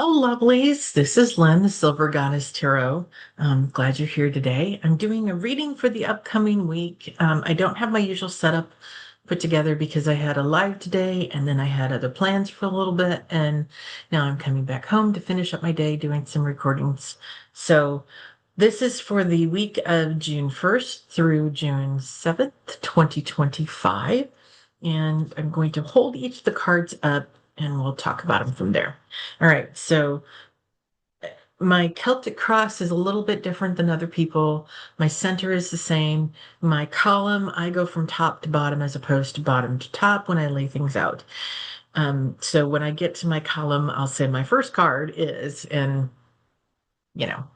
Oh, lovelies. This is Lynn, the Silver Goddess Tarot. Glad you're here today. I'm doing a reading for the upcoming week. I don't have my usual setup put together because I had a live today and then I had other plans for a little bit. And now I'm coming back home to finish up my day doing some recordings. So this is for the week of June 1st through June 7th, 2025. And I'm going to hold each of the cards up and we'll talk about them from there. All right, so my Celtic cross is a little bit different than other people. My center is the same. My column, I go from top to bottom as opposed to bottom to top when I lay things out. So when I get to my column, I'll say my first card is, and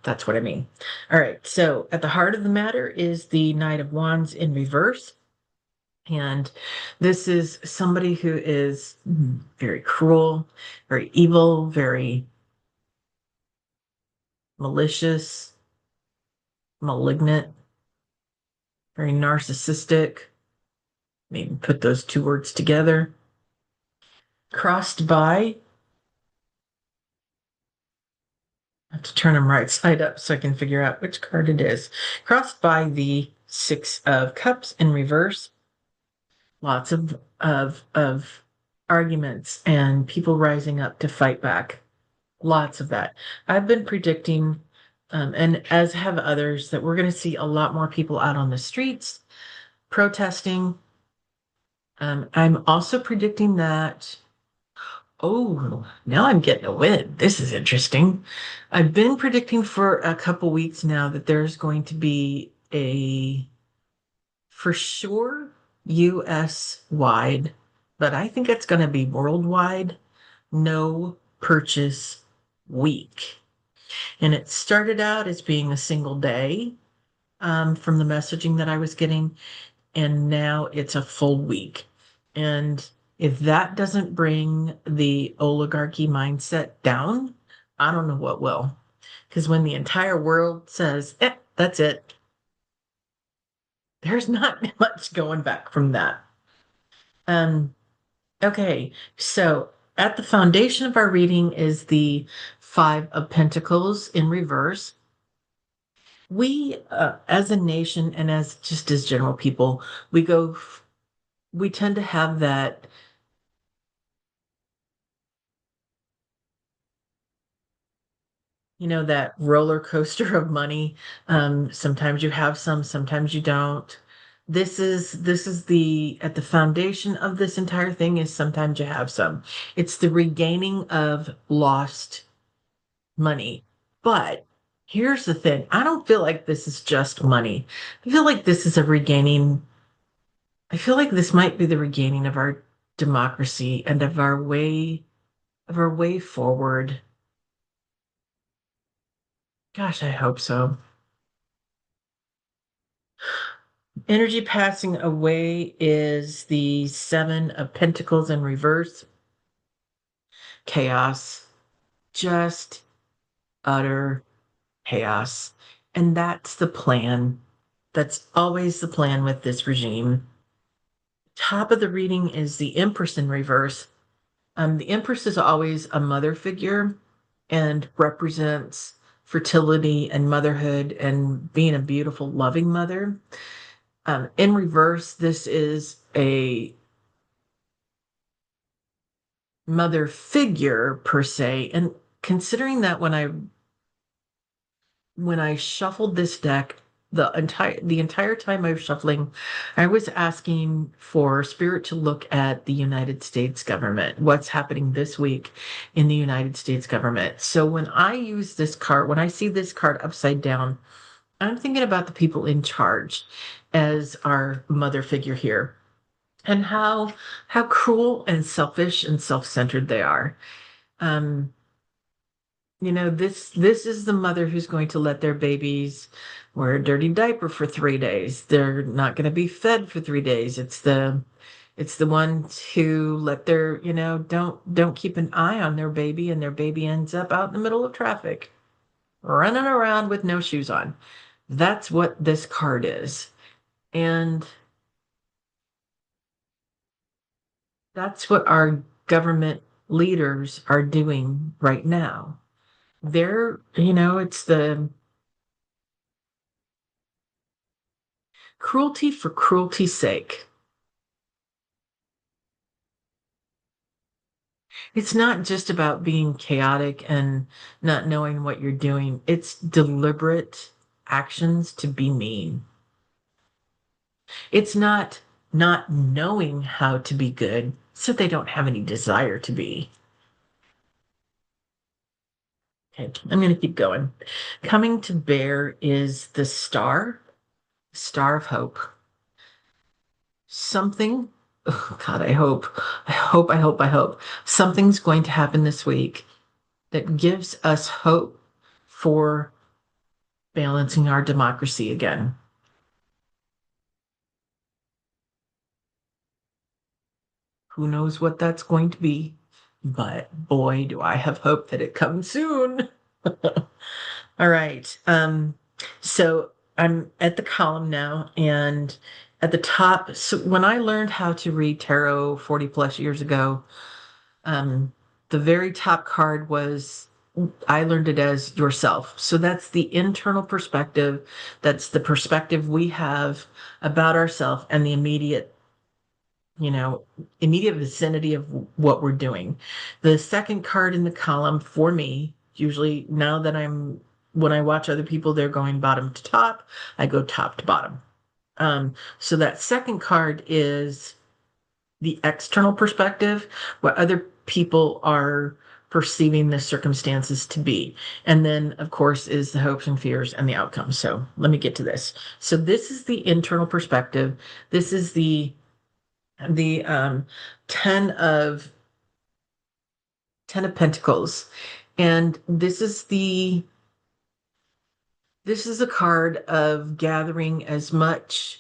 that's what I mean. All right, so at the heart of the matter is the Knight of Wands in reverse. And this is somebody who is very cruel, very evil, very malicious, malignant, very narcissistic. Maybe put those two words together. Crossed by, I have to turn them right side up so I can figure out which card it is. Crossed by the Six of Cups in reverse. Lots of arguments and people rising up to fight back. Lots of that. I've been predicting, and as have others, that we're going to see a lot more people out on the streets protesting. I'm also predicting that, oh, now I'm getting a win. This is interesting. I've been predicting for a couple weeks now that there's going to be a, for sure, US wide, but I think it's going to be worldwide, no purchase week. And it started out as being a single day from the messaging that I was getting, and now it's a full week. And if that doesn't bring the oligarchy mindset down, I don't know what will. Because when the entire world says, that's it, there's not much going back from that. Um, okay, so at the foundation of our reading is the Five of Pentacles in reverse. We, as a nation and as just as general people, we tend to have that roller coaster of money. Sometimes you have some, sometimes you don't. This is the at the foundation of this entire thing is sometimes you have some. It's the regaining of lost money. But here's the thing. I don't feel like this is just money. I feel like this is a regaining. I feel like this might be the regaining of our democracy and of our way forward. Gosh, I hope so. Energy passing away is the Seven of Pentacles in reverse. Chaos. Just utter chaos. And that's the plan. That's always the plan with this regime. Top of the reading is the Empress in reverse. The Empress is always a mother figure and represents fertility and motherhood and being a beautiful, loving mother. In reverse, this is a mother figure per se. And considering that when I shuffled this deck, the entire time I was shuffling, I was asking for spirit to look at the United States government, what's happening this week in the United States government. So when I see this card upside down, I'm thinking about the people in charge as our mother figure here and how cruel and selfish and self-centered they are. Um, this is the mother who's going to let their babies wear a dirty diaper for 3 days. They're not going to be fed for 3 days. It's the ones who let their, don't keep an eye on their baby, and their baby ends up out in the middle of traffic, running around with no shoes on. That's what this card is. And that's what our government leaders are doing right now. It's the cruelty for cruelty's sake. It's not just about being chaotic and not knowing what you're doing. It's deliberate actions to be mean. It's not knowing how to be good, so they don't have any desire to be. Okay, I'm going to keep going. Coming to bear is the star of hope. Something, oh God, I hope something's going to happen this week that gives us hope for balancing our democracy again. Who knows what that's going to be? But boy, do I have hope that it comes soon. All right. So I'm at the column now, and at the top, so when I learned how to read tarot 40 plus years ago, um, the very top card was I learned it as yourself. So that's the internal perspective. That's the perspective we have about ourselves and the you know, immediate vicinity of what we're doing. The second card in the column for me, usually now that when I watch other people, they're going bottom to top, I go top to bottom. So that second card is the external perspective, what other people are perceiving the circumstances to be. And then, of course, is the hopes and fears and the outcomes. So let me get to this. So this is the internal perspective. This is the 10 of 10 of Pentacles. And this is a card of gathering as much.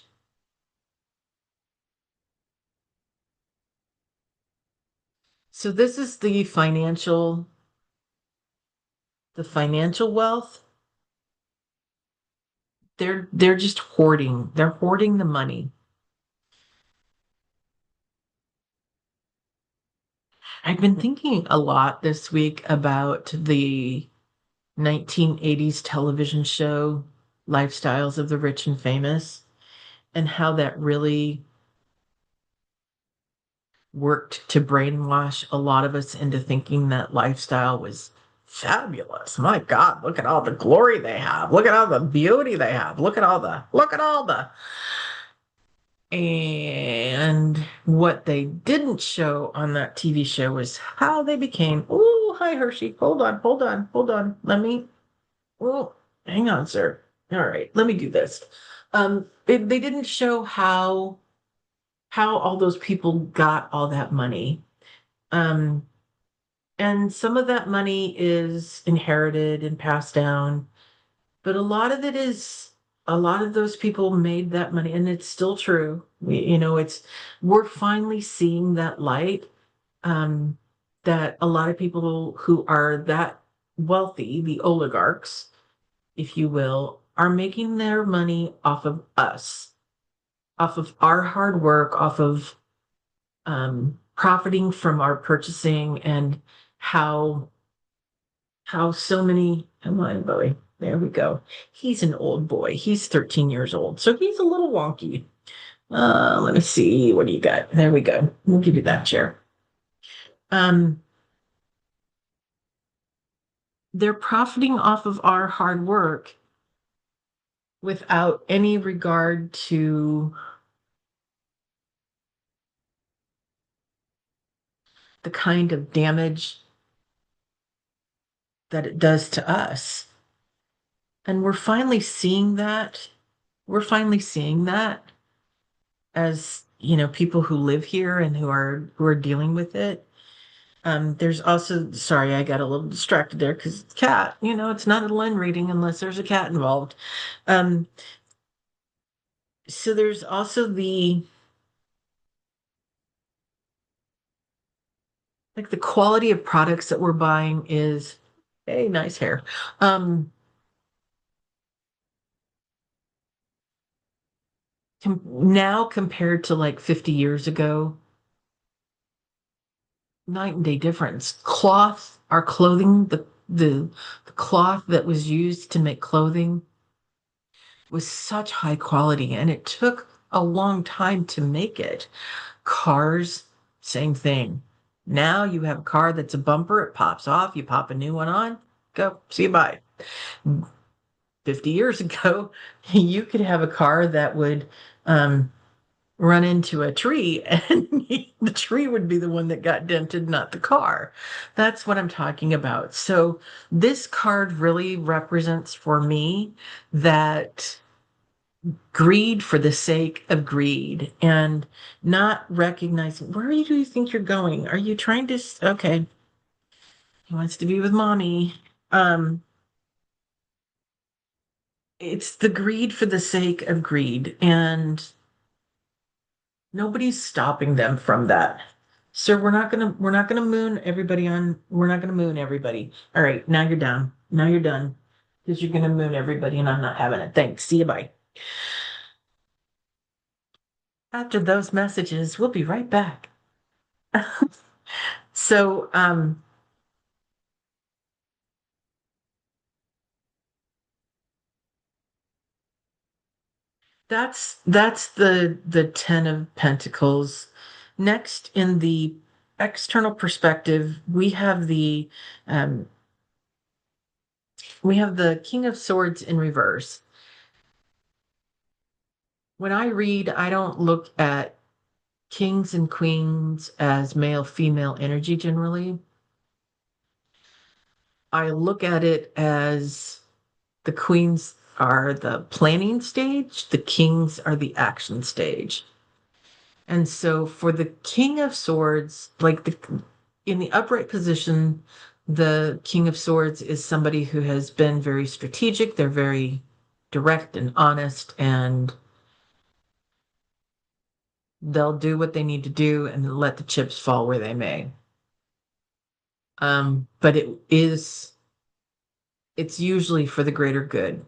So this is the financial wealth. They're just hoarding. They're hoarding the money. I've been thinking a lot this week about the 1980s television show Lifestyles of the Rich and Famous and how that really worked to brainwash a lot of us into thinking that lifestyle was fabulous. My God, look at all the glory they have. Look at all the beauty they have. Look at all the. And what they didn't show on that TV show was how they became. Oh, hi, Hershey. Hold on. Oh, hang on, sir. All right, let me do this. They didn't show how all those people got all that money. Um, and some of that money is inherited and passed down, but a lot of those people made that money, and it's still true. We're finally seeing that light, um, that a lot of people who are that wealthy, the oligarchs, if you will, are making their money off of us, off of our hard work, off of profiting from our purchasing and how so many. Come on, Bowie. There we go. He's an old boy. He's 13 years old, so he's a little wonky. Let me see. What do you got? There we go. We'll give you that chair. Um, they're profiting off of our hard work without any regard to the kind of damage that it does to us. And we're finally seeing that. We're finally seeing that as, people who live here and who are dealing with it. There's also, sorry, I got a little distracted there because it's cat, it's not a Len reading unless there's a cat involved. Um, so there's also the quality of products that we're buying is, hey, nice hair. Um, Now compared to like 50 years ago, night and day difference. Cloth, our clothing, the cloth that was used to make clothing was such high quality, and it took a long time to make it. Cars, same thing. Now you have a car that's a bumper, it pops off, you pop a new one on, go, see you bye. 50 years ago, you could have a car that would um, run into a tree and the tree would be the one that got dented, not the car. That's what I'm talking about. So this card really represents for me that greed for the sake of greed and not recognizing where do you think you're going? Are you trying to, okay, he wants to be with mommy. Um, it's the greed for the sake of greed, and nobody's stopping them from that. Sir, we're not gonna moon everybody on, we're not gonna moon everybody. All right, now you're down. Now you're done. Because you're gonna moon everybody and I'm not having it. Thanks. See you, bye. After those messages, we'll be right back. So that's the Ten of Pentacles. Next, in the external perspective, um, we have the King of Swords in reverse. When I read, I don't look at kings and queens as male female energy generally. I look at it as the queens are the planning stage, the kings are the action stage. And so for the King of Swords, like in the upright position, the King of Swords is somebody who has been very strategic. They're very direct and honest, and they'll do what they need to do and let the chips fall where they may. But it's usually for the greater good.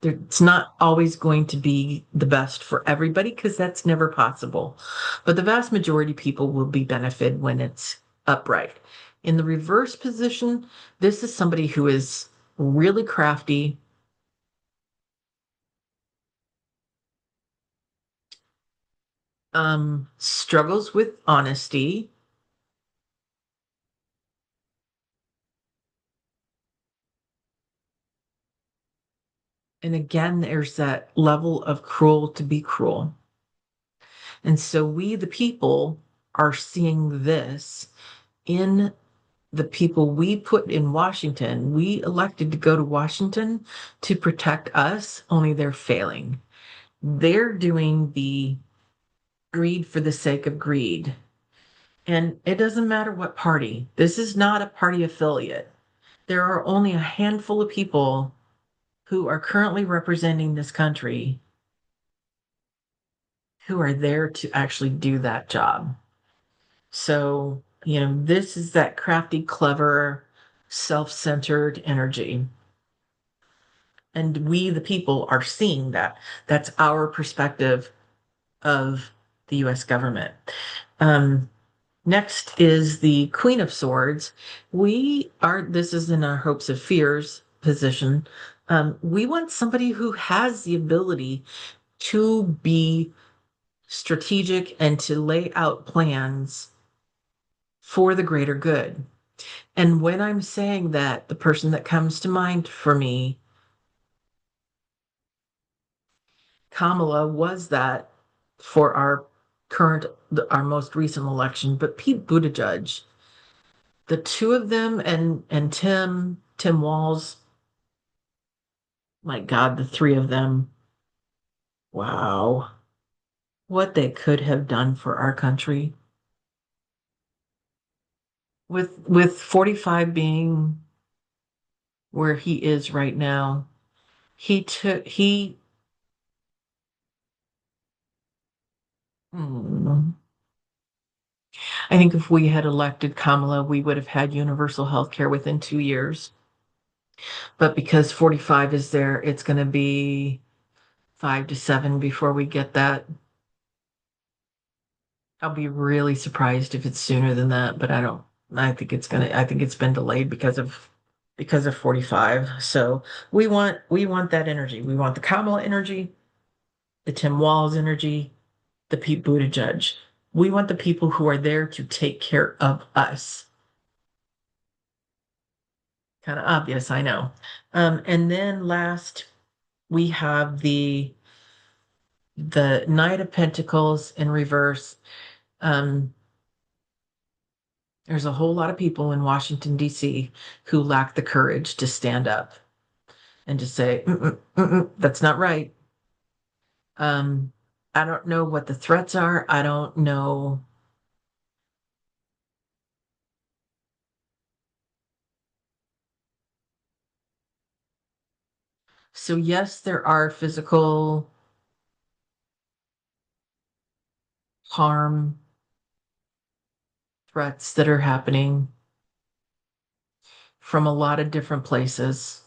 It's not always going to be the best for everybody because that's never possible. But the vast majority of people will be benefited when it's upright. In the reverse position, this is somebody who is really crafty, struggles with honesty. And again, there's that level of cruel to be cruel. And so we, the people, are seeing this in the people we put in Washington. We elected to go to Washington to protect us, only they're failing. They're doing the greed for the sake of greed. And it doesn't matter what party. This is not a party affiliate. There are only a handful of people who are currently representing this country who are there to actually do that job. So, this is that crafty, clever, self-centered energy. And we, the people, are seeing that. That's our perspective of the US government. Um, Next is the Queen of Swords. This is in our hopes of fears position. We want somebody who has the ability to be strategic and to lay out plans for the greater good. And when I'm saying that, the person that comes to mind for me, Kamala, was that for our most recent election, but Pete Buttigieg, the two of them, and Tim Walz, my God, the three of them, wow, what they could have done for our country. With 45 being where he is right now, he took he hmm, I think if we had elected Kamala, we would have had universal health care within 2 years. But because 45 is there, it's going to be 5 to 7 before we get that. I'll be really surprised if it's sooner than that, but I don't. I think it's been delayed because of 45. So we want that energy. We want the Kamala energy, the Tim Walz energy, the Pete Buttigieg. We want the people who are there to take care of us. Kind of obvious, I know. And then last we have the Knight of Pentacles in reverse. Um, there's a whole lot of people in Washington, D.C. who lack the courage to stand up and to say, that's not right. Um, I don't know what the threats are. I don't know. So, yes, there are physical harm threats that are happening from a lot of different places,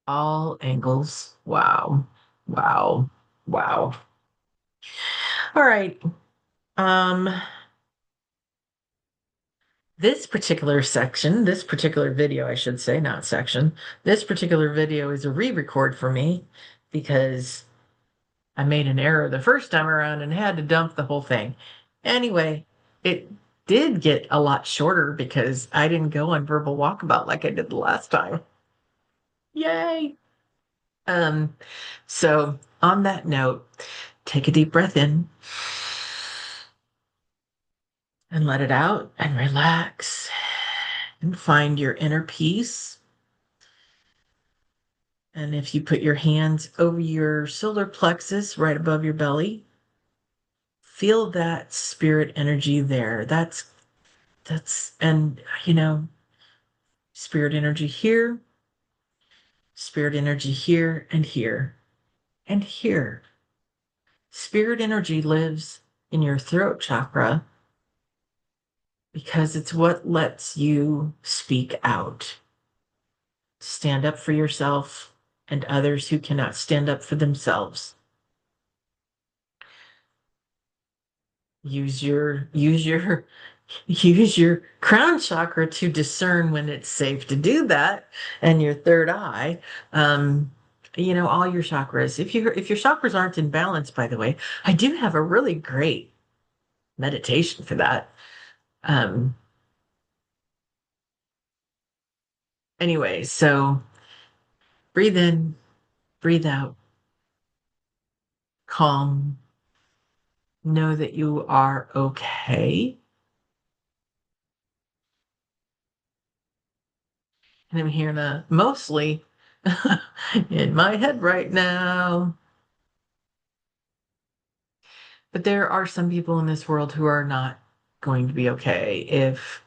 all angles. Wow. Wow. Wow. All right. Um, this particular video, I should say, not section, this particular video is a re-record for me because I made an error the first time around and had to dump the whole thing. Anyway, it did get a lot shorter because I didn't go on verbal walkabout like I did the last time. Yay! Um, so on that note, take a deep breath in and let it out and relax and find your inner peace. And if you put your hands over your solar plexus right above your belly, feel that spirit energy there. And spirit energy here, spirit energy here and here and here. Spirit energy lives in your throat chakra because it's what lets you speak out, stand up for yourself and others who cannot stand up for themselves. Use your crown chakra to discern when it's safe to do that, and your third eye. All your chakras. If your chakras aren't in balance, by the way, I do have a really great meditation for that. Um, anyway, so breathe in, breathe out, calm, know that you are okay. And I'm hearing a mostly in my head right now. But there are some people in this world who are not going to be okay if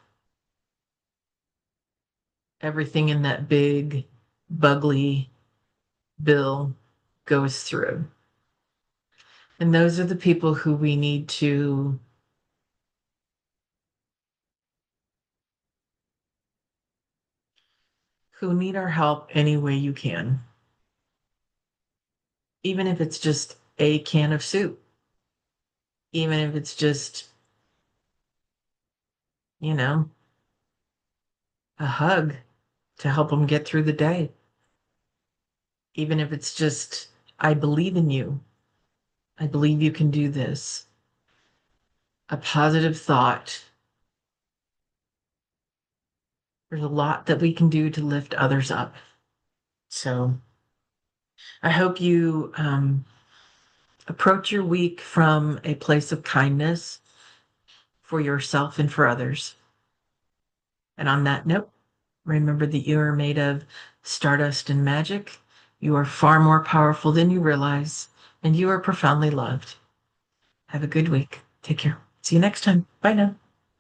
everything in that big, bugly bill goes through. And those are the people who need our help any way you can. Even if it's just a can of soup, even if it's just, you know, a hug to help them get through the day. Even if it's just, I believe in you. I believe you can do this. A positive thought. There's a lot that we can do to lift others up. So I hope you approach your week from a place of kindness for yourself and for others. And on that note, remember that you are made of stardust and magic. You are far more powerful than you realize, and you are profoundly loved. Have a good week. Take care. See you next time. Bye now.